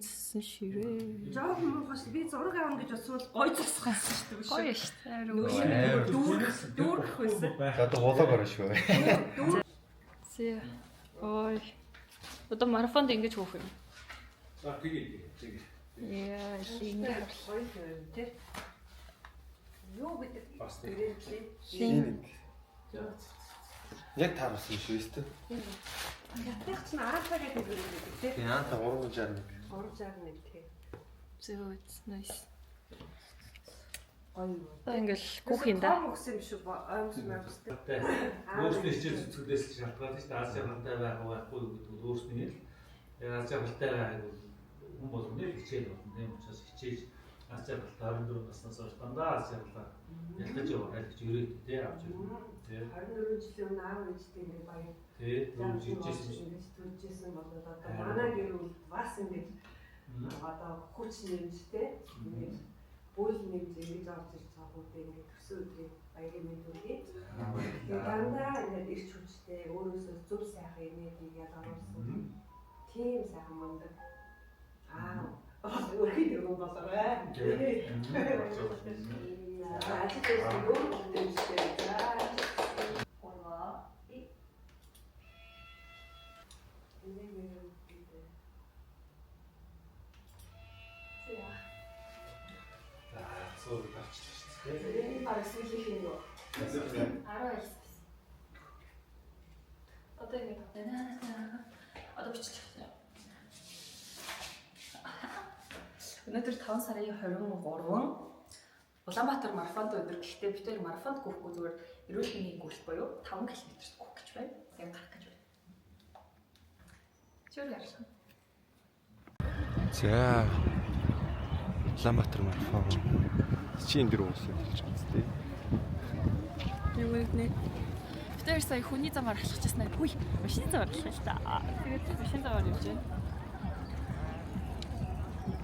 тэнцсэн ширээ. Жоо хүмүүс би зураг авах гэж бодсвол гой засгасан шүү дээ. Гоё шүү. Дүүрэх байсан. Одоо болоог орно шүү. Зэ. Ой. Одоо марафонд ингэж хөөх юм. За тэгээ. Яа, ингэ Гоё юм тий. Юу гэдэг бас шин. Яг таарсан шүү дээ. ятгах чинь 10 цагийн гэдэг тий. Яа та 361. 361 тий. Зөө nice. Гоё. Одоо ингээл гүөх юм да. Өгсөн юм шүү. Ойлгомжтой. өөрсдөө хичээл зүтгдээс шалтгаалж шүү дээ. Азийн хамтаа байхгүй гэдэг нь өөрсдөө л Азийн хамтаа байгаагүй хүн болгоны хичээл болно. Тийм учраас хичээж Азийн хамтаа 24 наснаас хойш дандаа Азийн хамтаа ялгаж яваад гэж өрөөд тий авч ирсэн. Тий. 24 жилийн өмнө аав ээжтэй нэг баяр. Тий. Түүжсэн бол одоо манай гэр бүл бас ингэж одоо хүч нэмжтэй. Ингэж бүл нэмж ингэж орж ирж байгаа бүдээ ингэ төсөө өдрийн баярын мэндүүдээ. Тэгээ дандаа ингэ ирч хүчтэй өөрөөсөө зөв сайхан энергийг оруулсан. Тийм сайхан мундаг. Өөрхий юм болоорой. Ажил юу нэмжтэй. Суур гарч ирсэн. Энэ баг сүүлийн юм уу? 19. Одоо ингэ одоо бичлээ. Өнөөдөр 5 сарын 23 Улаанбаатар марафонд өндөр гэхдээ бид хоёр марафонд гүйхгүй зүгээр эрүүл мэндийн гүйлт буюу 5 км-т гүйх гэж байна. Яг гарах гэж байна. Чөөр ярьсан. За. Улаанбаатар марафон. Чи энэ дэр уусаа хэлж байгаа зү тий. Юу вэ? Бид хоёр сая хүний замаар алхаж ирсэн аа. Хүй, машины замаар алхах л та. Тэгээд машины замаар явж байна.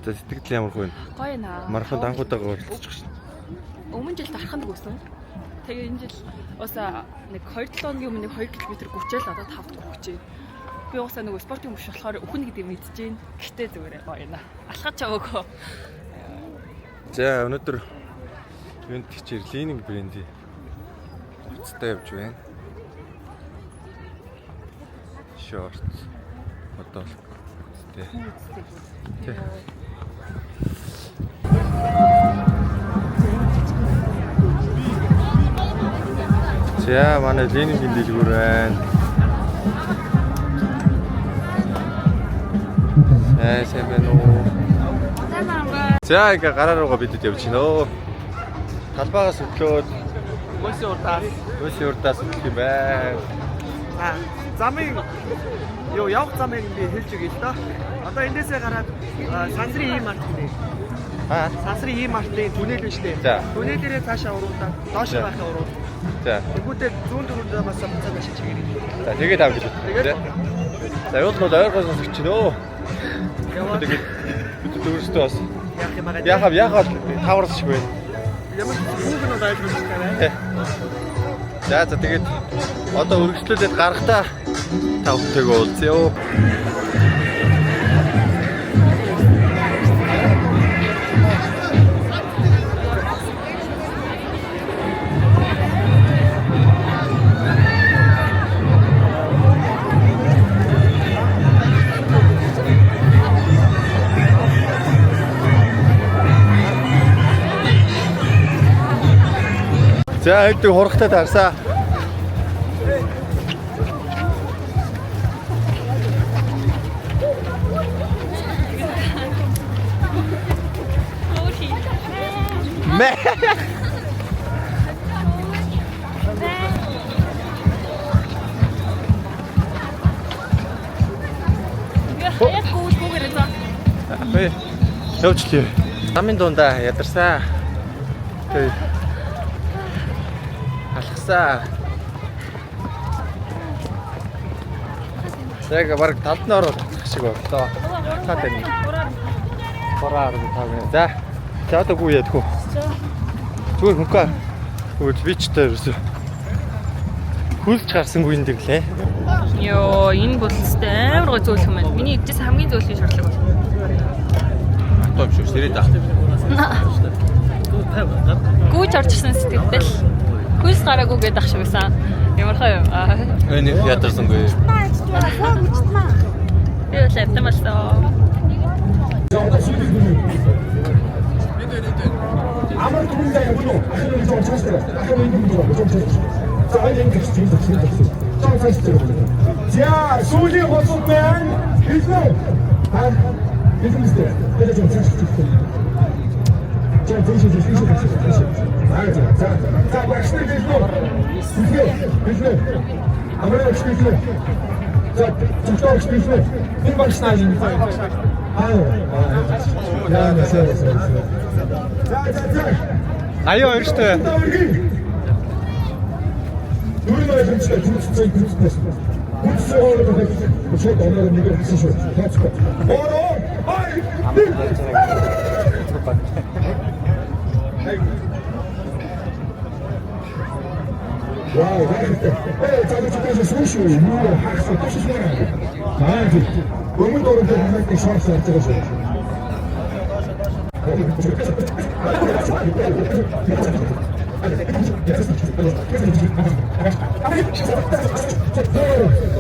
За сэтгэл ямар хүн? Гоё наа. Марафонд анхудаага уулзчих шин. Өмнө жил дарханд гүйсэн. Тэгээ энэ жил бас нэг 2-7 хоногийн өмнө 2 км гүйчихэл одоо 5-д гүйчихээ. Би уусаа нөгөө спортын мөш болохоор өхнө гэдэг мэдчихээн. Гэхдээ зүгээр гоё наа. Алхаж чаваагүй. За өнөөдөр юунд хичээл Ленинг бренди уцтай явж байна. Шорт. Одоо уцтай. Тий. За манай Ленингийн дэлгүүр байна. Сайн байна уу? За ингээ гараа руугаа бидэд явж гинэ өө. Талбайгаас өглөөд Өсийн урдаас өглөх юм байна. Замын явах замыг би хэлж өгье л доо. Одоо эндээсээ гараад Сансрын ийм март нэ. Сансрын ийм мартын түнэл биш үү? Түнэл дээрээ цаашаа уруудаа доош байхаа урууд. За. Тэгвэл зүүн дөрөндөө бас буцаад ашиж чигээрээ. За тэгээд авч үзье. За явуулнууд ойргоос өгч нөө. Яваа. Тэгээд бид дөрөстөө бас Яах юм байгаа. яхав таварс шиг байна. Ямар хүүхэн нь ойлгомжтой байна. За тэгээд одоо өргөжлүүлээд гарахтаа та бүхэйгээ уулзъя. За хэдийг хурахтаа таарсаа. Мэ. Яг гүүгээрээ за. Ой. Явчлаа. Замын дундаа ядарсаа. Тэг. Алхасаа. Яг баг талд нь ороод шиг боллоо. Цаад байна. 3.5. За. За одоо гүү ядгүй. Зүгээр хөнхөө. Зүгээр вичтэй ерөөсөө. Хүлж гарсангүй энэ дэглээ. Йоо, энэ бол амар гой зөөлх юм байна. Миний идэж хамгийн зөөлхий шаарлаг бол. дутуу юм шүү. Сэрээд аа. Гүүж орж ирсэн сэтгэлдэл. Хүйс гараагүй гэдэг ах шиг байсан. Ямархаа юм. Энийг ядарсангүй. Би л амтан болсон. Амар түмэн яг юу? Ахын зам цаастаа. Ахын энэ юм зам цаастаа. За энэ гэж тийм зүйл. Зам цаастаа. За сүүлийн хоцод байна. Хэлээ. Хэлээ. Тэр зам цаастаа. За тийш. За багштай хэлээ. Амар хэлээ. За зөвхөн хэлээ. Энэ багштай юм. Аяа хоёртой.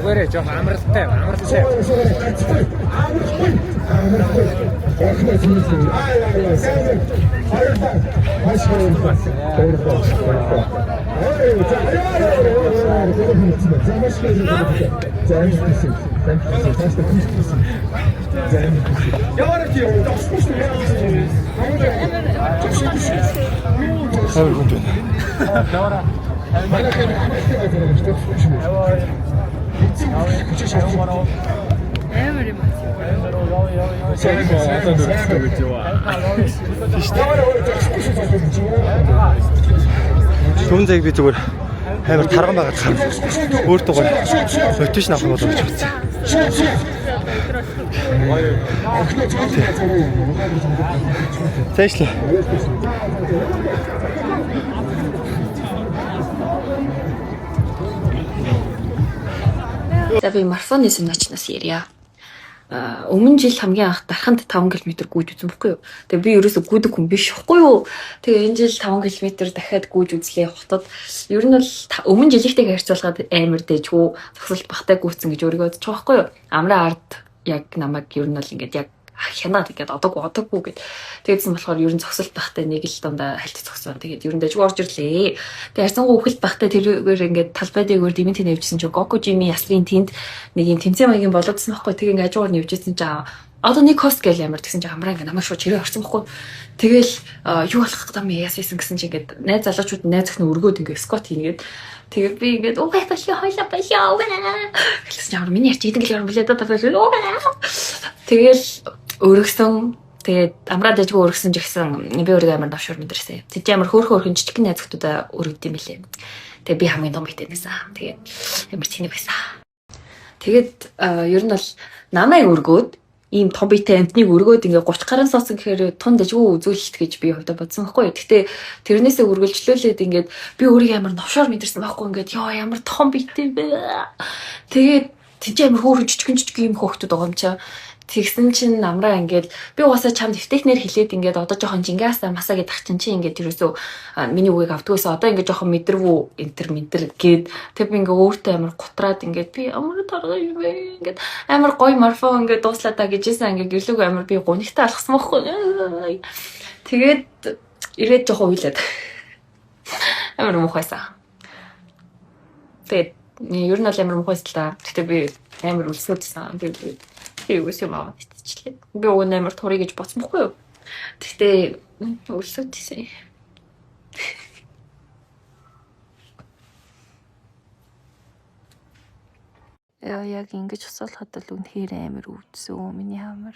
Гэрээ жоо амралтай. Түнзэг би зүгээр амар тарган байгаад харна. Өөртөө гоё. Мотивашн авах болов гэж бодсон. Тэшлээ. За би марафоны сумначнаас ярья. Өмнө жил хамгийн анх дарханд 5 км гүйж үзсэн байхгүй юу. Тэгээ би ерөөсө гүйдэг хүн биш байхгүй юу. Тэгээ энэ жил 5 км дахиад гүйж үзлээ хотод. Ер нь бол өмнө жилийнхтэйг харьцуулахад амар дэжгүй зогсолт багтай гүйцэн гэж өөрийгөө бодож байгаа байхгүй юу. Амраа ард яг намайг ер нь бол ингээд яг хянаад ингээд одоогүй гэд. Тэгээдсэн болохоор ер нь зогсолт багтай нэг л дандаа хальт зогсоо. Тэгээд ер нь дэжгүй орж ирлээ. Тэгээд харьцангуй үхэлт багтай тэргээр ингээд талбайдaaгаар димэнт нэвжсэн чинь Гоко Жими ясрын тэнд нэг юм тэмцээн маягийн болоодсон байхгүй. Тэгээ ингээд хажуугаар нэвжсэн чинь одоо нэг хост гэл ямар тэгсэн чинь амраа ингээд намайг шууд чирээ орсон байхгүй. Тэгэл юу болох гэдэг юм яасан гэсэн чинь ингээд найз залуучууд найз охин өргөөд ингээд скот хийгээд тэгээд би ингээд угаа хойлоо гэсэн чинь амар миний ярьж идэг л юм билээ тэгэл өргөсөн. Тэгээд амраа дэжгүй өргөсөн ч гэсэн би өөрөө амар давшуур мэдэрсэн. Тэд амар хөөрхөн жижигхэн найз охтуудаа өргөд юм билээ. Тэгээд би хамгийн том битэн байсан. Тэгээд амар цэник байсан. Тэгээд ер нь бол намайг өргөөд ийм том биетэй амтныг өргөөд ингээ 30 гаруй суусан гэхээр тун дэжгүй үзүүлэлт гэж би хувьдаа бодсон байхгүй. Гэхдээ тэрнээсээ үргэлжлүүлээд ингээд би өөрийгөө амар новшоор мэдэрсэн байхгүй. Ингээд ёо ямар том биетэй бэ. Тэгээд тийч амар хөөрхөн жижигхэн юм хөөхтүүд байгаа юм чаа. Тэгсэн чинь намраа ингээд би угаасаа чамд эвтэхнэр хэлээд ингээд одоо жоохон жингаасаа масаа гэдэг ах чинь ингээд тэрөөсөө миний үгийг авдгүйсээ одоо ингээд жоохон мэдрвүү энтер гээд тэг би ингээд өөртөө амар гутраад ингээд би амар таргаа юм бэ ингээд амар гоё марафон ингээд дууслаа та гэжсэн ингээд гэрлүүг амар би гунигтай алхсан байхгүй. Тэгээд ирээд жоохон уйлаад амар муухайсан. Тэгээд ер нь бол амар муухайс л та. Гэтэ би амар үлсүүдсэн. Юус юм аа иччлээ. Би өө нэмэр турыг гэж боцмохгүй юу. Тэгтээ үлсүүдсэн. Яг ингэж усаалахад л үнэхээр амар өвдсөн миний хамар.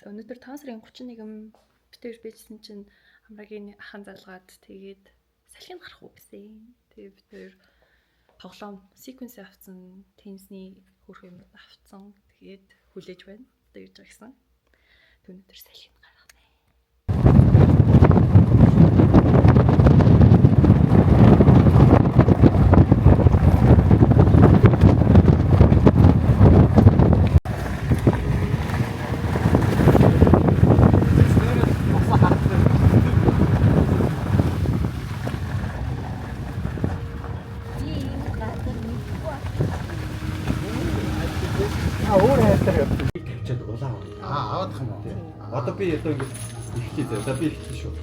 Өнөөдөр 5 сарын 31 битээр бичсэн чинь амрагийн ахын залгаад тэгээд салхинд гарах уу гэсэн. Тэгээд битээр тоглоом секвенс авцсан, тенсний хөрх юм авцсан. Тэгээд хүлээж байна. Тэгж байгаа гэсэн. Өнөөдөр салхинд гарах нэ. өөр хайртай тавьчаад улаан. Аваад хам тий. Одоо би одоо ингэ ихтэй зөө. Одоо би ихтэй шүү.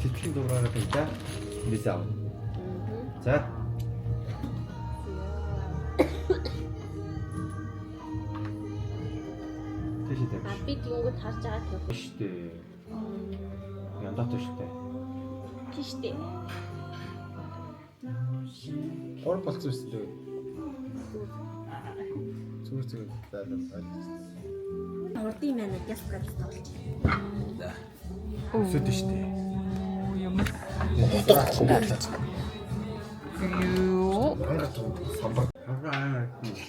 Сэтгэлийн дугаараа тавьчаа. Эндээс аав. За. Тэшээ. Би тэнгууд харж байгаа тийм Штэ. Яндатай штэ. тийштэй. Ор болцсон штэ. Зүгээр зайлаа. Урдын маань яс гэж тоглож. Өсөд штэ. Юу? Самбар.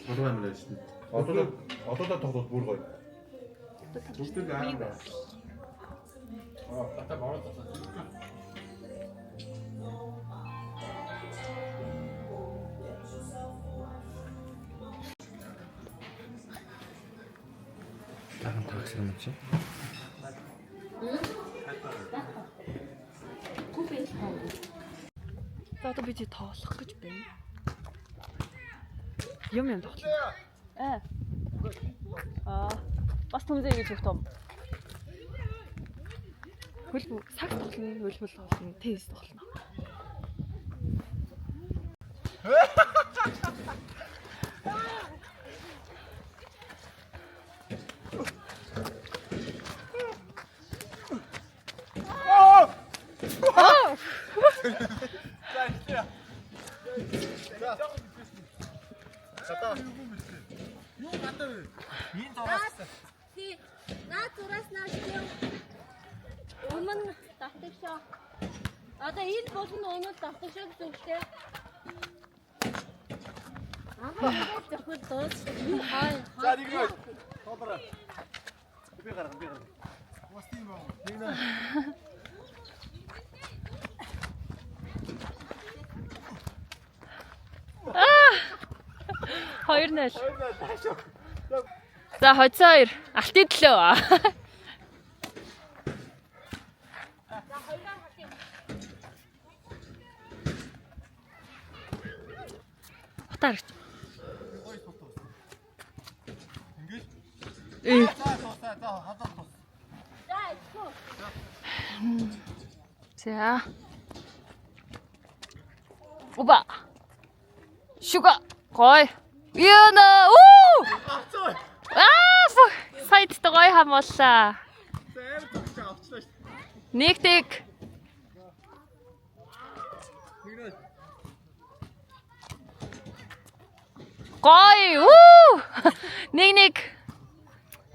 Гурван мөрөө штэ. Одоо тоглоод бүр гоё. Зүгтэг аа. Тата баавал тата. Тахан такс юм чи. За одоо би чи тоолох гэж байна. Юм тоглох. Бас түнзээ гэж их том. Хөлбөр сакс тоглоно, хөлбөр тоглоно, теннис тоглоно. Наа зураснаа шүү. Өмнө давтаг шоо. Одоо энэ болгоно өнөө давтаг шоо гэсэн үг шүү. Аа зөвхөн дууц. За нэг нь. Хобра. Би гарах. Бас тийм байна. Нэг нь. Хоёр нэл. За хоцоор алтын төлөө. Хатаарч. За. Оба. Шуга. Гой. Яна. Уу! Сайд гой хамууллаа. Нэг. Гой. Уу! Нэг.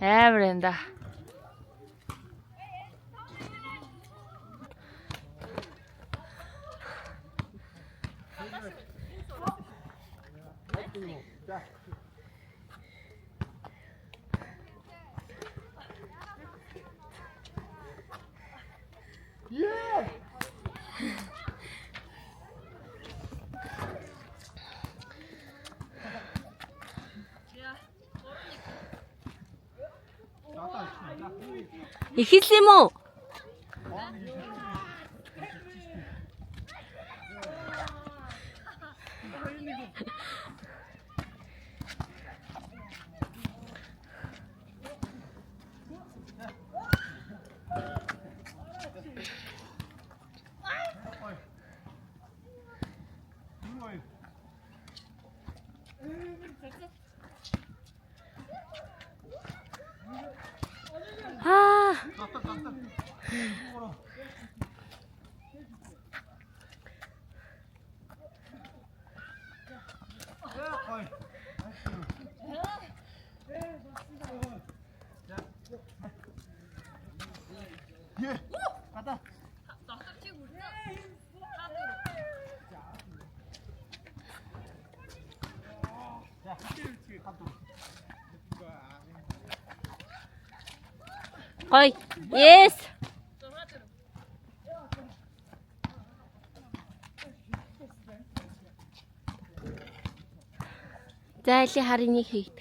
Амар энэ. Эхэлсэн юм уу? Гой. Yes. Зайли харины хийх.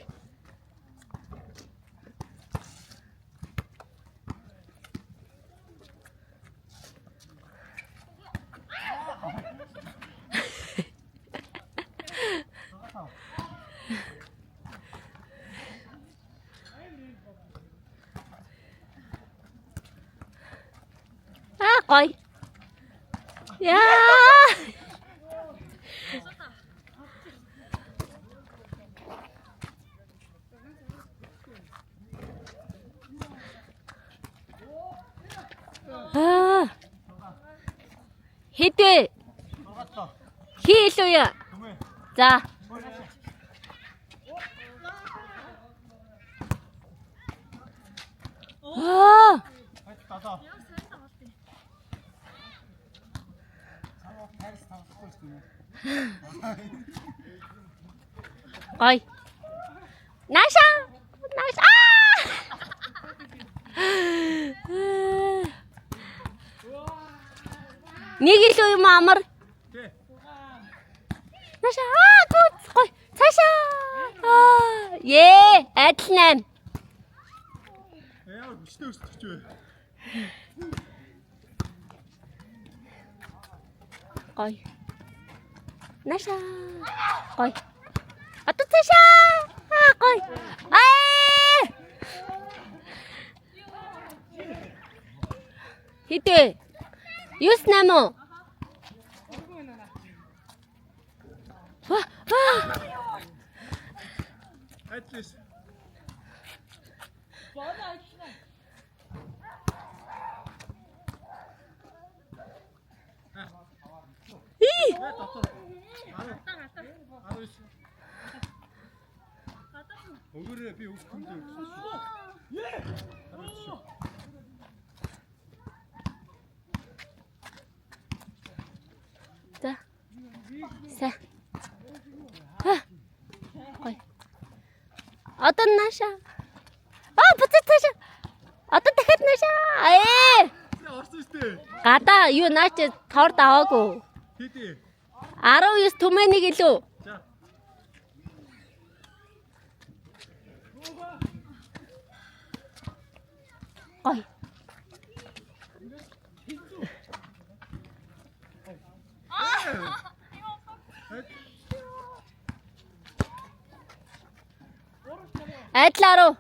Гоё. Яа. Хитвэ. Хийлүүе. За. Ой. Наша. Наша. Нэг илүү юм амар. Наша. Гүт. Гой. Цаашаа. Адилнаа. Яа, бүчтэй өсчих вэ? Гой. Наша. Гой. Одоо цаашаа. Гой. Хитэ. 98. Атлис. Өгөөрэй би өгөх юм дээ. За. Са. Гой. Одоо наша. Буцаж цааш. Одоо дахиад наша. Орсон үстэй. Гадаа юу наач тоор даваагүй. Хийдэ. 19 түмэнийг илүү. За. Гой. Айдлааруу.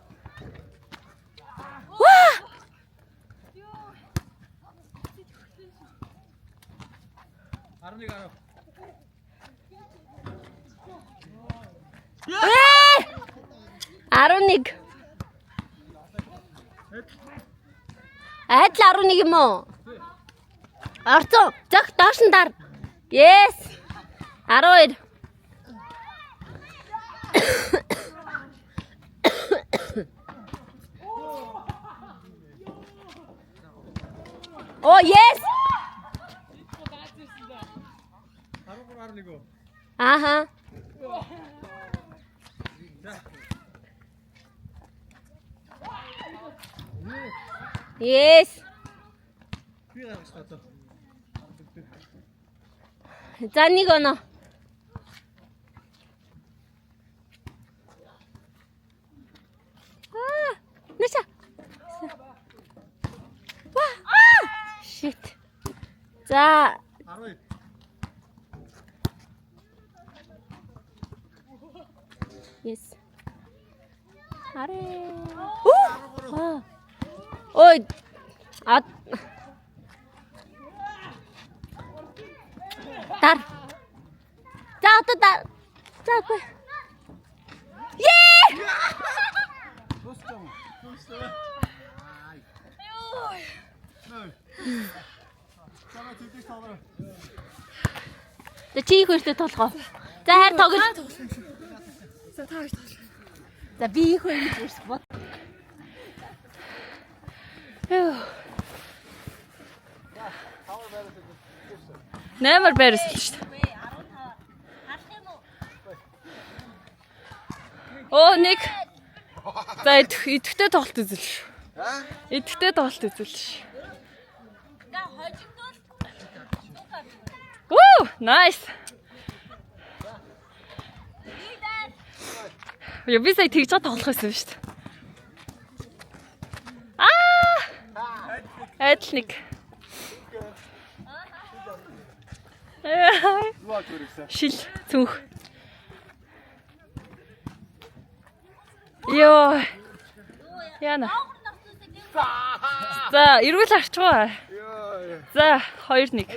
Ваа! Арныг арав. 11. Айдл 11 юм уу? Орцоо. Зөх доош нь дар. Yes. 12. Oh yes. 13 Аха. Yes. Би гаргаж татав. За нэг оноо. Наша. Shit. За. 12. Yes. Аре. Ой. Дар. За одоо дар. За гүй. Чамаа тийдэж тоглоо. За чи их хөртө толгоо. За хайр тоглож. За таа гэж тоглоо. За би их хөртө гэж бод. Нэмэр бэрсэн шүү дээ. Оо нэг. За идэвхтэй тоглолт үзэл. Идэвхтэй тоглолт үзэл. Оо, nice. Я би сая тэгж тоглох байсан шүү дээ. Эдлник. Шил цүнх. Йоо. Яна. За, эргүүл арчгаа. За 2-1.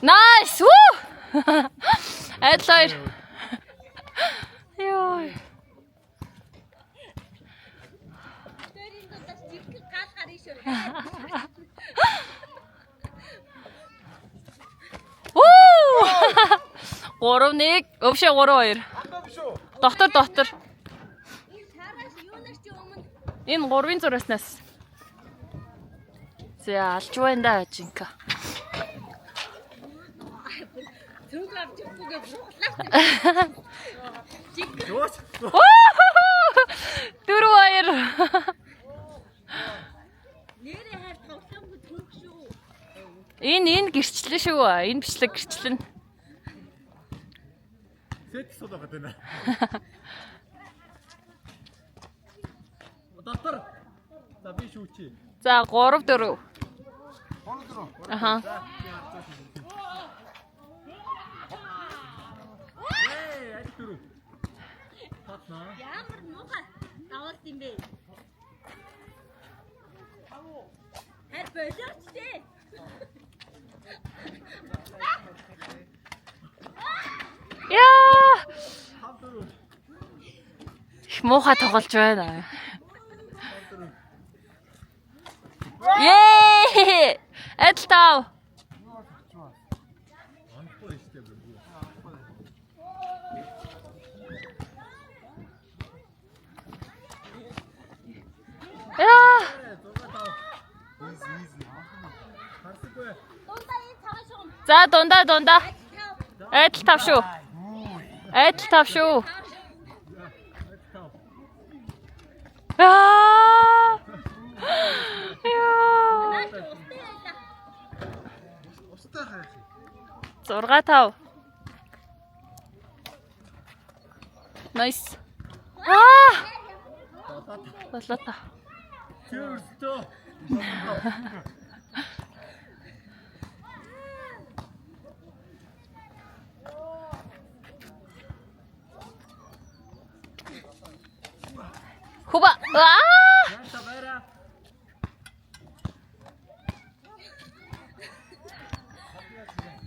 Nice! Woo! Адил 2. Йоо. Вуу! 3-1. Өвшөө 3-2. Дотор. Энэ 3-ын зураснаас. За алж байна да жинка. Дөрөв 2. Энэ гэрчлэн шүү. Энэ бичлэг гэрчлэн. Сэт суулгаад байна. Дотор. За би шүүчи. За 3-4. 3-4. Аха. Дөрөв. Татна. Ямар муухай давалт юм бэ? Хэр болооч тий. Яа! Муухай тоглож байна. Yay! Адил 5. Яа! За дундаа. Адил 5 шүү. Адил 5 шүү. Аа! Яа! 6-5. Nice. Аа! Болоо. Чүрстөө. Хуба. Аа!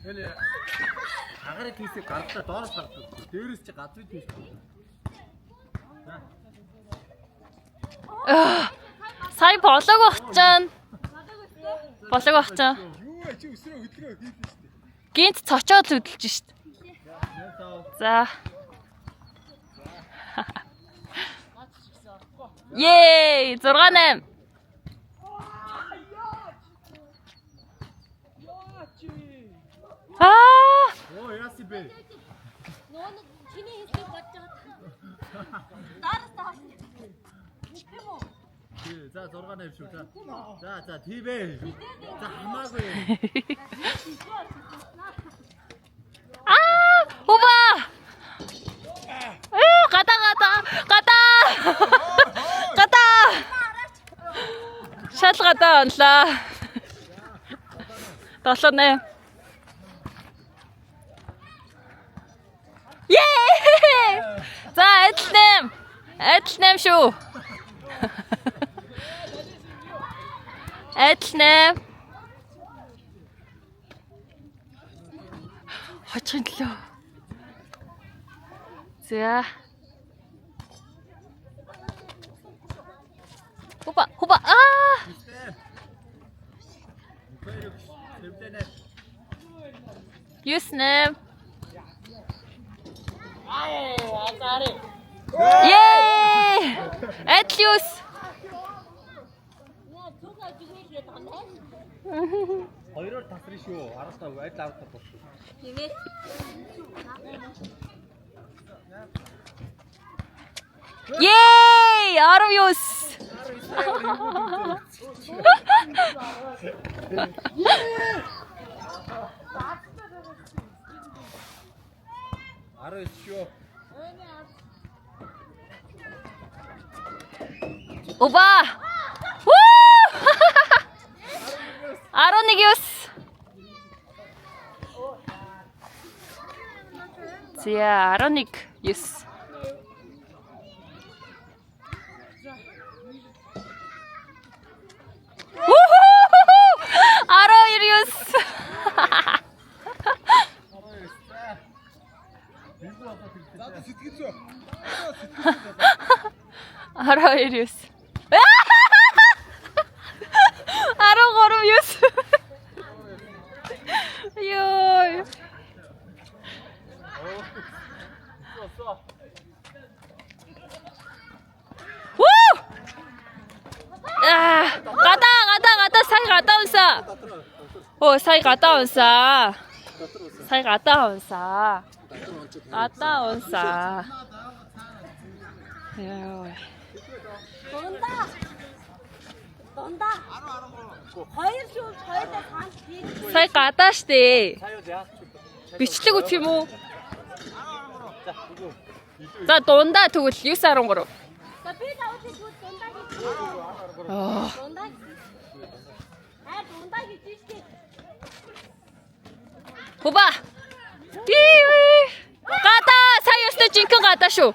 Эле агаар тийсээ гардаа доороос гардаг. Дээрээс чи газрын тийш. Сая болоог багчаана. Болоог багчаа. Юу чи өсрөө хөдлөрөө хийсэн шүү дээ. Гинт цочоод л хөдөлж шít. За. Yay! 6-8. Аа! Оо яаси бэ? Нөө чиний хэлхийг бодож байгаа. Дараас таа. Юм уу? Тий, за 6-8 шүү. За тийм ээ. За хамаагүй. Аа! Хуба! Гадаа! Шал гадаа онлаа. 7-8. Yay! За адил 8 шүү. Адил 8. Хоцхон лөө. За. Хуба. Аа! Юснэм. Yay! Атлиус. Хоёроор тасрын шүү. Араас нь адил авах бол. Тийм ээ. Yay! 19. Шүү. Оба! Вуу! 11. За 11. 12 9 ёо. гадаа сая гадаа унсаа. Оо сая гадаа унсаа. Сая гадаа унсаа. Гадаа унсаа. Яа. Дундаа. Хоёр шууд хоёроо цаанд хийх. Сая гадаа штэ. Бичлэг үт юм уу? За дундаа тэгвэл 9 13. За би даваад тэгвэл дундаа гэж. Аа. Дундаа. Дундаа гэж тийштэй. Хуба. Гадаа сая өстө жинхэнэ гадаа шүү.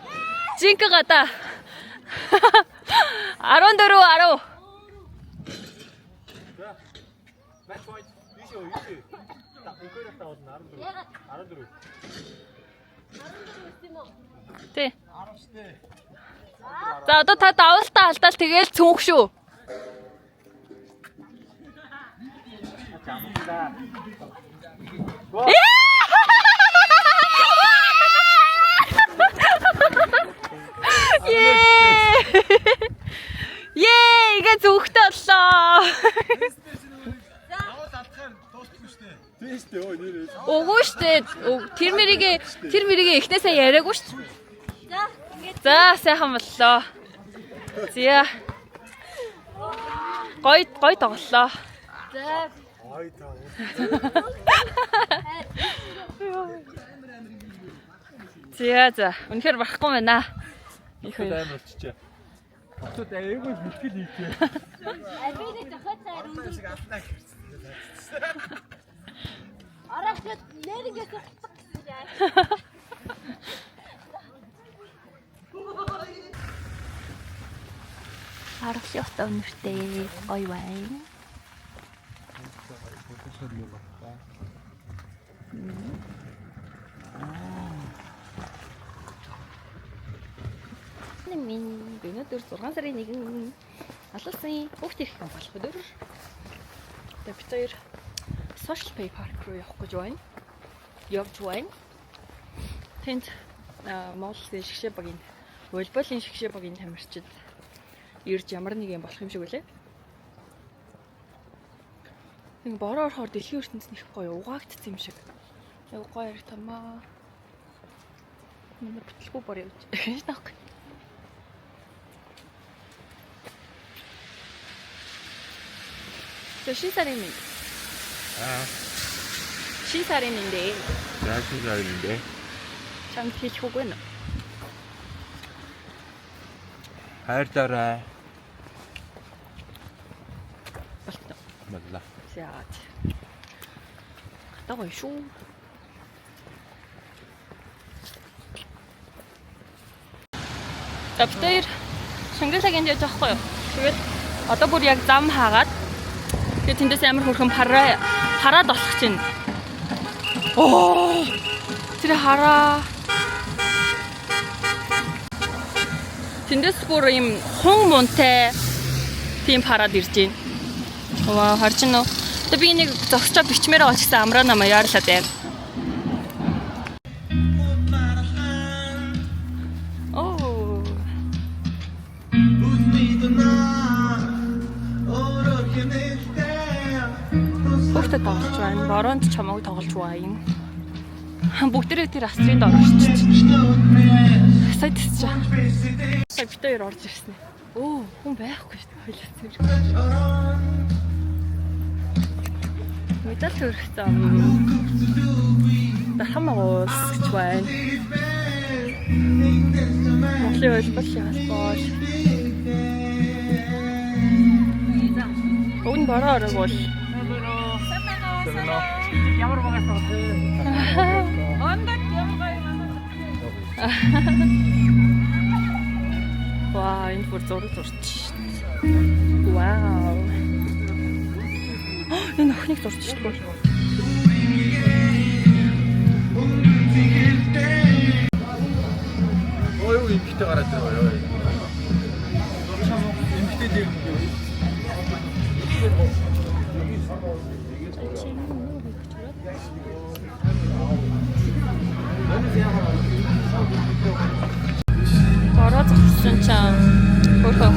Жинхэнэ гадаа. 14 10. Match point. Юу. Та өнөөр таваад 14. 14. Тэ. За одоо та давалтаа алдаал тэгээл цүнх шүү. Ее, игээ зүгтээ боллоо. Үгүй штэ. Тэр мэрийгээ эхнээсээ яриаггүй штэ. За сайхан боллоо. Зя. Гой тоглолоо. За. За. Үнэхээр барахгүй байна. Их амар болчихжээ. Хотод аягүй бэлтгэл хийлээ. Авиг дахиад цаар өндөр. Арахад нэрнгээ цогцох гэсэн яа. Арахлиотой өнөртэй гоё байна. Минь өнөөдөр 6 сарын 1 алуулсан хүүхд ирэх юм болох өдөр. Тэгээд бид хоёр Social Play Park руу явах гэж байна. Явж байна. Тэнд Монголын шгшээ багийн волейболын шгшээ багийн тамирчид ирж ямар нэг юм болох юм шиг үлээ. Нэг бороо орохоор дэлхийн ертөнцийн их гоё угаагдсан юм шиг. Яг гоё яртамаа. Манай битлгүй бор явж байна таах. 저 신사림인데. 신사림인데. 나 신사림인데. 참 좋구나. хайрлаарай. 맛있다. Малла. 자. 갔다 와요. За бид хоёр Шангилагийн явж байгаа хгүй юу. Тэгээд одоо бүр яг зам хаагаад тэгээд тэндээс амар хөрхөн хараад болох чинь. Оо! Тэр хараа. Тэндээс бүр юм хун мунтай тийм хараад ирж байна. Ваа, харж нөө. Одоо би нэг зогсчоо бичмээр байгаа ч гэсэн амраа намаа яарлаад байна. Оо. Бүгд тоглож байна. Бороонд чамайг тоглож байна. Бүгдээрээ тэр астрын дор орчиж. Сая тийч. Сая бид хоёр орж ирсэн. Оо, хүн байхгүй шүү дээ. Хойлоцсон. Медаль төрөхтэй. Дахамагаас гэж байна. Монголын хөлбөлийн холбоо. Өвн бороо орог бол ямар багаас тоглох. Ондод ямар Вау, энэ бүр зураг зурч. Вау. Энэ охиныг зурч шүү дээ.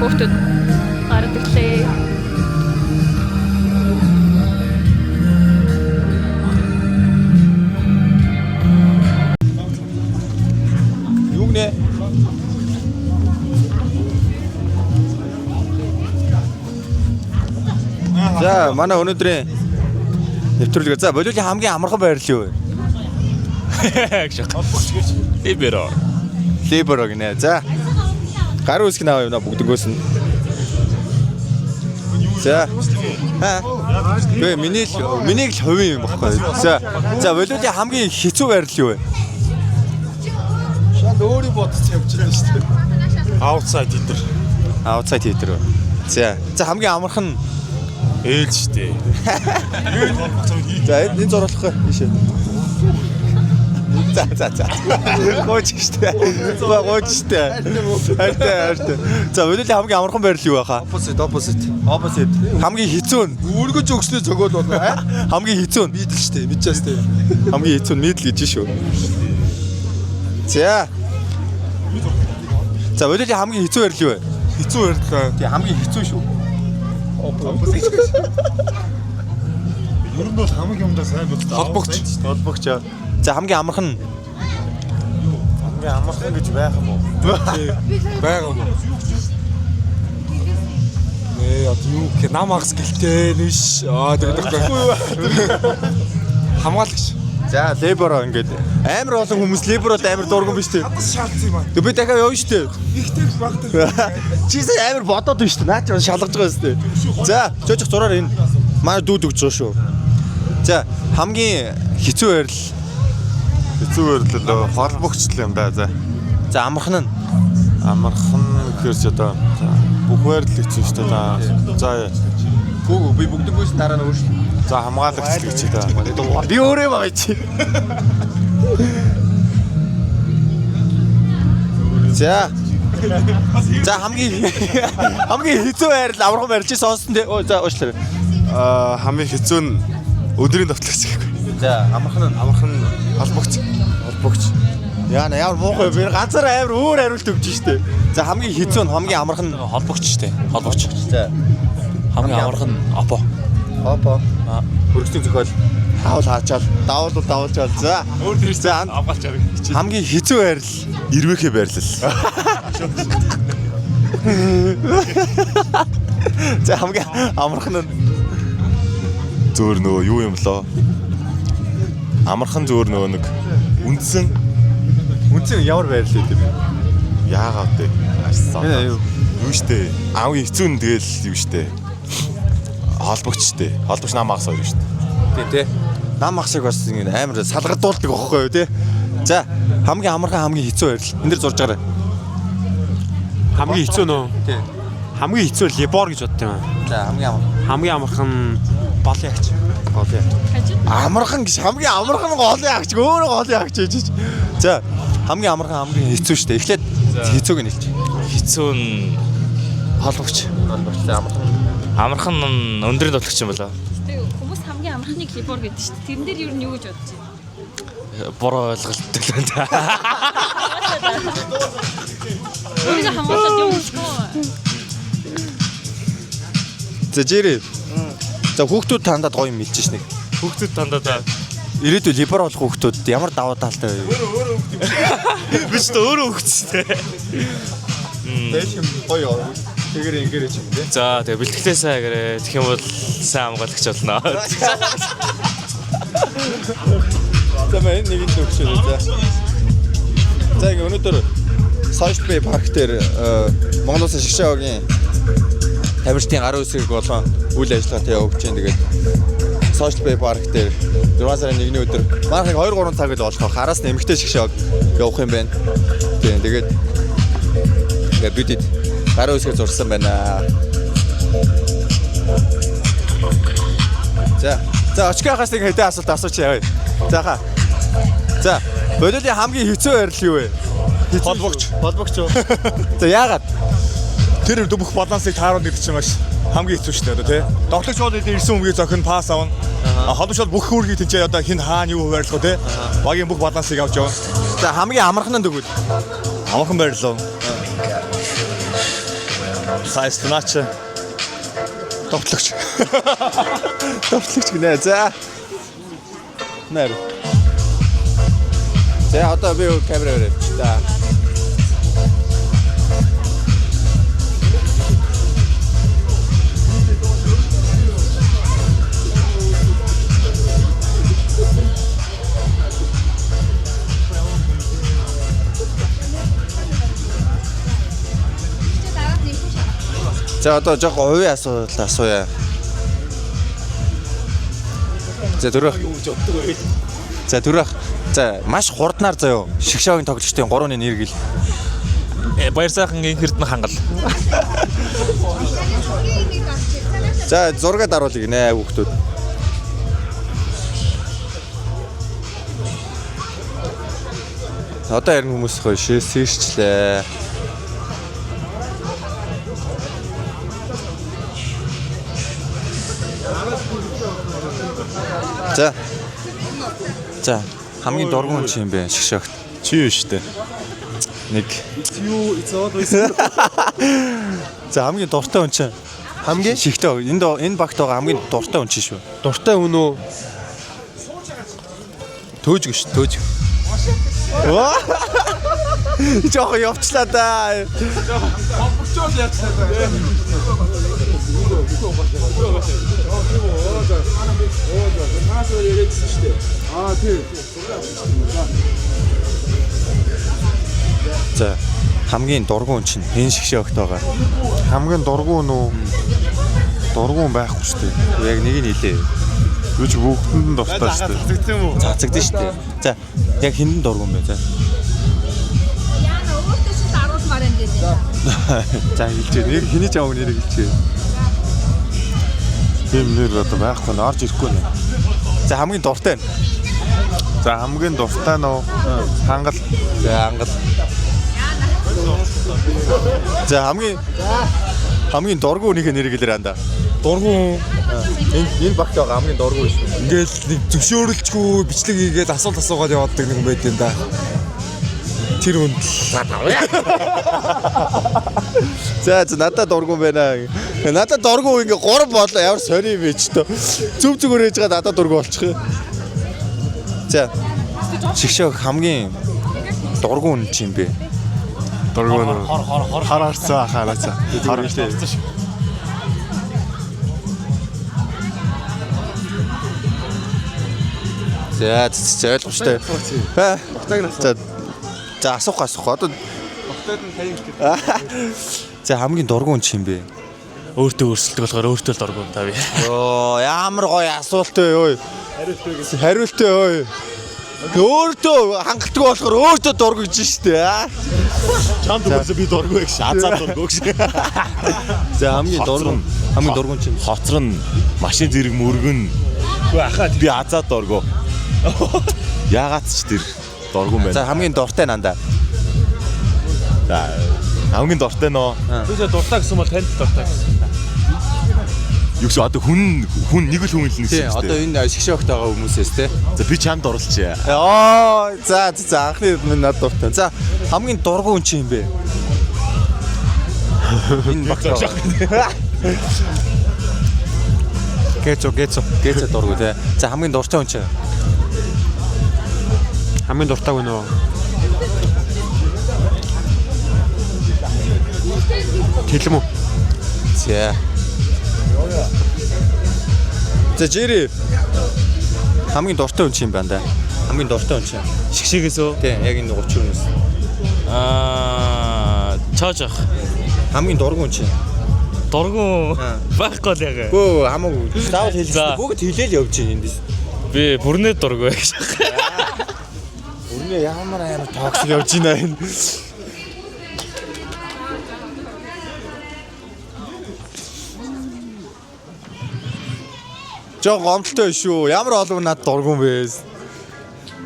Хүүхдүүд гараад ирлээ. Юу нэ? За манай өнөөдрийн нэвтрүүлгээ. За боловлын хамгийн амархан байрлал юу вэ? Либеро. Либеро гинэ. За. Гар үсгэн аваа юм бүгднгөөс нь. За. Гэ миний л хувийн юм баггүй. За. За боловлын хамгийн хэцүү байрлал юу вэ? Шал өөрийн бодож явчихсан шүү дээ. Outside heater. Outside heater. За. За хамгийн амархан ээл шүү дээ. За энэ зурлахгүй тийш. За. Гооч штэ. Гооч штэ. Хартай. За өнөөдөр хамгийн амархан байрлал юу байхаа? Opposite. Хамгийн хэцүү нь Үргэж өгснөө зөгөөл болно. хамгийн хэцүү нь Мэдл штэ. Мэдчихэж штэ. хамгийн хэцүү нь мэдл гэж шүү. За. За өнөөдөр хамгийн хэцүү байрлал юу вэ? Хэцүү байрлаа. Тий хамгийн хэцүү шүү. Ер нь бол хамгийн юмдаа сайн бол Холбогч. За хамгийн амархан гэж байх юм уу? байгаа юм. Юу гэх намагс гэлтэй нэш. Хамгаалагч. За либеро ингээд амар олон хүмүүс либерод амар дурган биш үү? Шаалцсан юм аа. Би дахиад явна шүү дээ. Ихтэй багтаа. Чисээ амар бодоод байна шүү дээ. Наа ч шалгаж байгаа шүү дээ. За, жожих зураар энэ манай дүүд өгч байгаа шүү. За, хамгийн хэцүү байрлал. Хэцүү байрлал холбогчлол юм да. За, амархан нь. Амархан гэхэр ч одоо бүх байрлал хэцүү шүү дээ. За, би бүгднгээс дараа нь өөрчлөе. За, хамгаалагч гэж да. Би өөрөө байгаа чи. За. За хамгийн хэцүү байрлал амархан барьж сонсон дээ. За уучлаарай. Хамгийн хэцүү нь өдрийн давтлагч гэхгүй. За амархан Холбогч. Яна ямар муухай би ганцаар амар өөр хариулт өгч штэ. За хамгийн хэцүү нь хамгийн амархан Холбогч штэ. Холбогч. За Хамгийн амархан опо. Хөргөцний зохиол хаавал хаачаал давуулчаал. За Өөр дээрс авгаалч арга. хамгийн хэцүү байрлал ирвэхэ байрлал. За хамгийн амархан нь Зөөр нөгөө юу юм лөө? Амархан зөөр нөгөө нэг үндсэн ямар байрлал гэдэг юм. яагаад вэ? Юу штэ? Хамгийн хэцүү нь тэгэл юу штэ? Холбогч штэ. Холбогч намагс хоёр штэ. Тий. Нам ах шиг бас ингэ амар салгадуулдаг байхгүй юу тий. За хамгийн амархан хамгийн хэцүү байрлал. Энд дэр зурж байгаарай. Хамгийн хэцүү нөө. Тий. Хамгийн хэцүү либор гэж боддог юм. За Хамгийн амархан болын агч. Амархан гэж хамгийн амархан голын агч өөрөө голын агч гэж. За хамгийн амархан хамгийн хэцүү шүү дээ. Эхлээд хэцүүг нь хэлчих. Хэцүү нь Холбогч. амархан өндрийн давтлагч юм болоо. Тэгээ хүмүүс хамгийн амархныг либор гэдэг шүү дээ. Тэрэн дээр юу нь юу гэж бодож байна? Буруу ойлголттой л байна. Өөрийгөө хамгаалаад юм шүү. За жирээ. За хүүхдүүд тандад гоё юм хэлж шнэ. Хүүхдүүд дандаа Ирээдүйн либер болох хүүхдүүд ямар давуу талтай вэ? биш тэ өөрөө хүүхдтэй. Дэш юм гоё. Тэгэр ингэрэ ч юм тий. За тэгээ бэлтгэлээ сайн гэрээ. Тэгэх юм бол сайн хамгаалагч болно. За мэн нэг нь өгчөө за. За ингэ өнөөдөр Social Bay парк дээр Монголын шгшээгийн тамирчдын гар үсгийг болон үйл ажиллагаатай явуулж байна. Тэгээд Social Bay парк дээр 6 сарын 1-ний өдөр мархыг 2-3 цаг л болох хараас нэмэгтэй шгшээг явах юм байна. Тэгээд бид гар үсгээ зурсан байна. За очгоохоос нэг хэдэн асуулт асууч яа. За боловлын хамгийн хэцүү байрлал юу вэ? Холбогч юу? За яагаад? Тэр бүх балансыг тааруулж идэх чинь маш хамгийн хэцүү шүү дээ одоо тий. Тоглогч бол ирсэн өмгийг зохин пас авна. Холбогч бол бүх үүргийг тэнцээ одоо хин хаана юу байрлах вэ тий. Багийн бүх балансыг авч явна. За хамгийн амархан нь тэгвэл Амархан байрлал. Сайст наач. Товтлогч. Товтлогч гинэ. За. Нэр. За одоо би камера өрөөч та. За одоо жоо хувийн асуудал асууя. За дөрөв. За дөрөв. За маш хурднаар заяо. Шигшаагийн тоглогчдын 3-ны нэр гэл. Баяр сайхан инхэрд нь хангал. За зураг даруулъя гинэ хүүхдүүд. Одоо ярих хүмүүс хөө шээсчлээ. За хамгийн дургуун хүн чи юм бэ? Шгшөөгт. Чи юу штэ? Нэг. Юу эцоод байсан. За хамгийн дуртай хүн чи. Хамгийн шигтэй. Энэ багт байгаа хамгийн дуртай хүн чи шүү. Дуртай хүн үү? Төөж гэж төөж. Жохо явчлаа да. Компьютер яцлаа да. За хамгийн дургуун чинь энэ шгшөөгт байгаа. Хамгийн дургуун уу? Дургуун байхгүй шүү дээ. Яг нэг нь хэлээ. Юу ч бүгдэнд нь дуртай шүү дээ. Цацагдсан юм уу? Цацагдсан шүү дээ. За яг хиндэн дургуун бэ? За. Яна өөртөө ч харуулмаар юм дээ. За хэлчихээ. Нэр хэний ч авах нэрийг хэлчихээ. Тийм нэр одоо байхгүй нь орж ирэхгүй нэ. За хамгийн дуртай нь. За хамгийн дуртай нь хангал. За хангал. За хамгийн дургуун нэг нэрийг хэлээр анда. Дургуун Энэ багт байгаа хамгийн дургуун шүү. ингээл нэг зөвшөөрөлчгүй бичлэг хийгээд асуулт яваад нэг юм байт юм да. Тэр үнд За надад дургуун байна. Надад дургуун ингээ 3 болоо ямар сони юм бэ ч тоо. Зүг зүгээр ээж байгаа надад дургуун болчих. За шигшөг хамгийн дургуун чи юм бэ? Дургуун уу? Хараарцаа хараацаа. Хараарцаа. За ойлгомжтой. За асуух. Одоо Багтаад нь таяг гэдэг. за хамгийн дургуун чи юм бэ? Өөртөө өрсөлдөг болохоор өөртөө л дургуун тав. Йоо ямар гоё асуулт вэ? Хариултаа ой. Өөртөө хангалттай болохоор өөртөө дургуйж штэ. Чамд үгүйсээ би дургуй гэж азаад дургуй гэж. За хамгийн дургуун чи Хоцор нь машин зэрэг мөргөн. Би азаад дургуй. Яагаад ч тэр дургуун байна. За хамгийн дуртай нандаа. За хамгийн дуртай нөө. Түүнээ дуртай гэсэн бол танд дуртай гэсэн. Юу ч одоо хүн нэг л хүн л нэг Тий, одоо энэ шгшөөгт байгаа хүмүүсээс те. За би чамд оруулчих. Оо, за анхны минь над дуртай. За хамгийн дургуун чи юм бэ? Энэ багт байгаа. Гэцо дургуй те. За хамгийн дуртай хүн чи. Хамгийн дуртай хүн үү? Хэлэм үү? За Жири. Хамгийн дуртай хүн чи юм байна да. Хамгийн дуртай хүн чи. Шигшээгээс үү? Тий, яг энэ 30 хүнээс. Чаажах. Хамгийн дургуун чи. Дургуун байхгүй л яг. Гөө хамаагүй. Заавал хэлсэн. Бүгд хэлээл явж байна эндээс. Би бүрнээ дургуй гэж. Өрнөө ямар тооксик явж байна энэ. Жоо гомдолтой шүү. Ямар олон над дургуун бэ?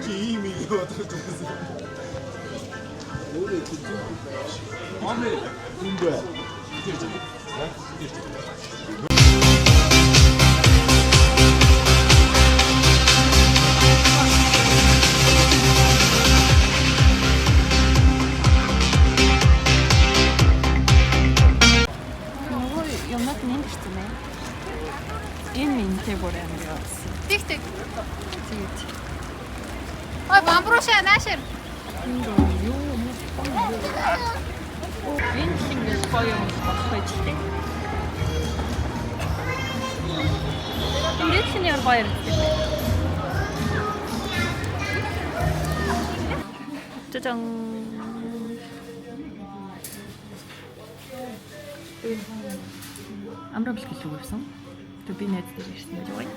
Чи ийм юм бодож байсан. Өөрөө тийм. Амээ. Юм бэ? бамбрушаа наашир. Энэ хэмнэл гоё юм болох байж тээ. Ингээд шинэ яар баяр гэдэг. 짜잔. Амрабл гэлүү явсан. Тэг би найз дээр ирсэн байж байгаа юм.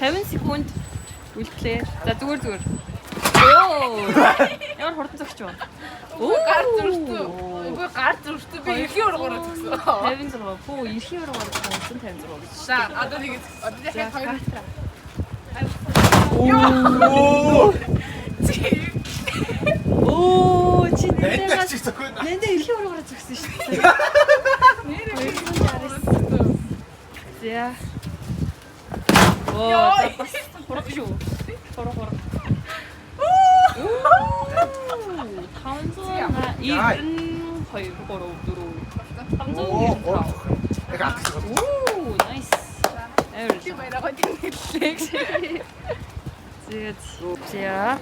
50 секунд үлдлээ. За зүгээр. Оо. Ямар хурдан зогсож байна. Оо, гар зүрхтүү. Үгүй гар зүрхтүү би эрхийн ургаараа зогсоо. 56. Пүү эрхийн ургаараа зогссон 56. За одоо нэг дахиад хоёр. Оо, чи нэнэ эрхийн ургаараа зогссон шүү дээ. Нэрээ жарсан. За. Оо, бас хурах шүү. Хурах. 탄소나 1, 2, 3, 4, 5. 오, 나이스. 자,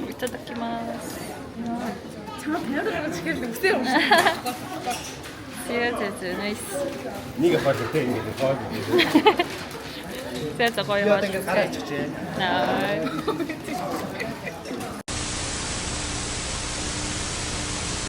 이타다키마스. 정말 배려를 지금 녹색 없이. 나이스. 네가 봐도 돼, 이게 봐도 돼. 자, 저거요. 가르쳐 줘. 나.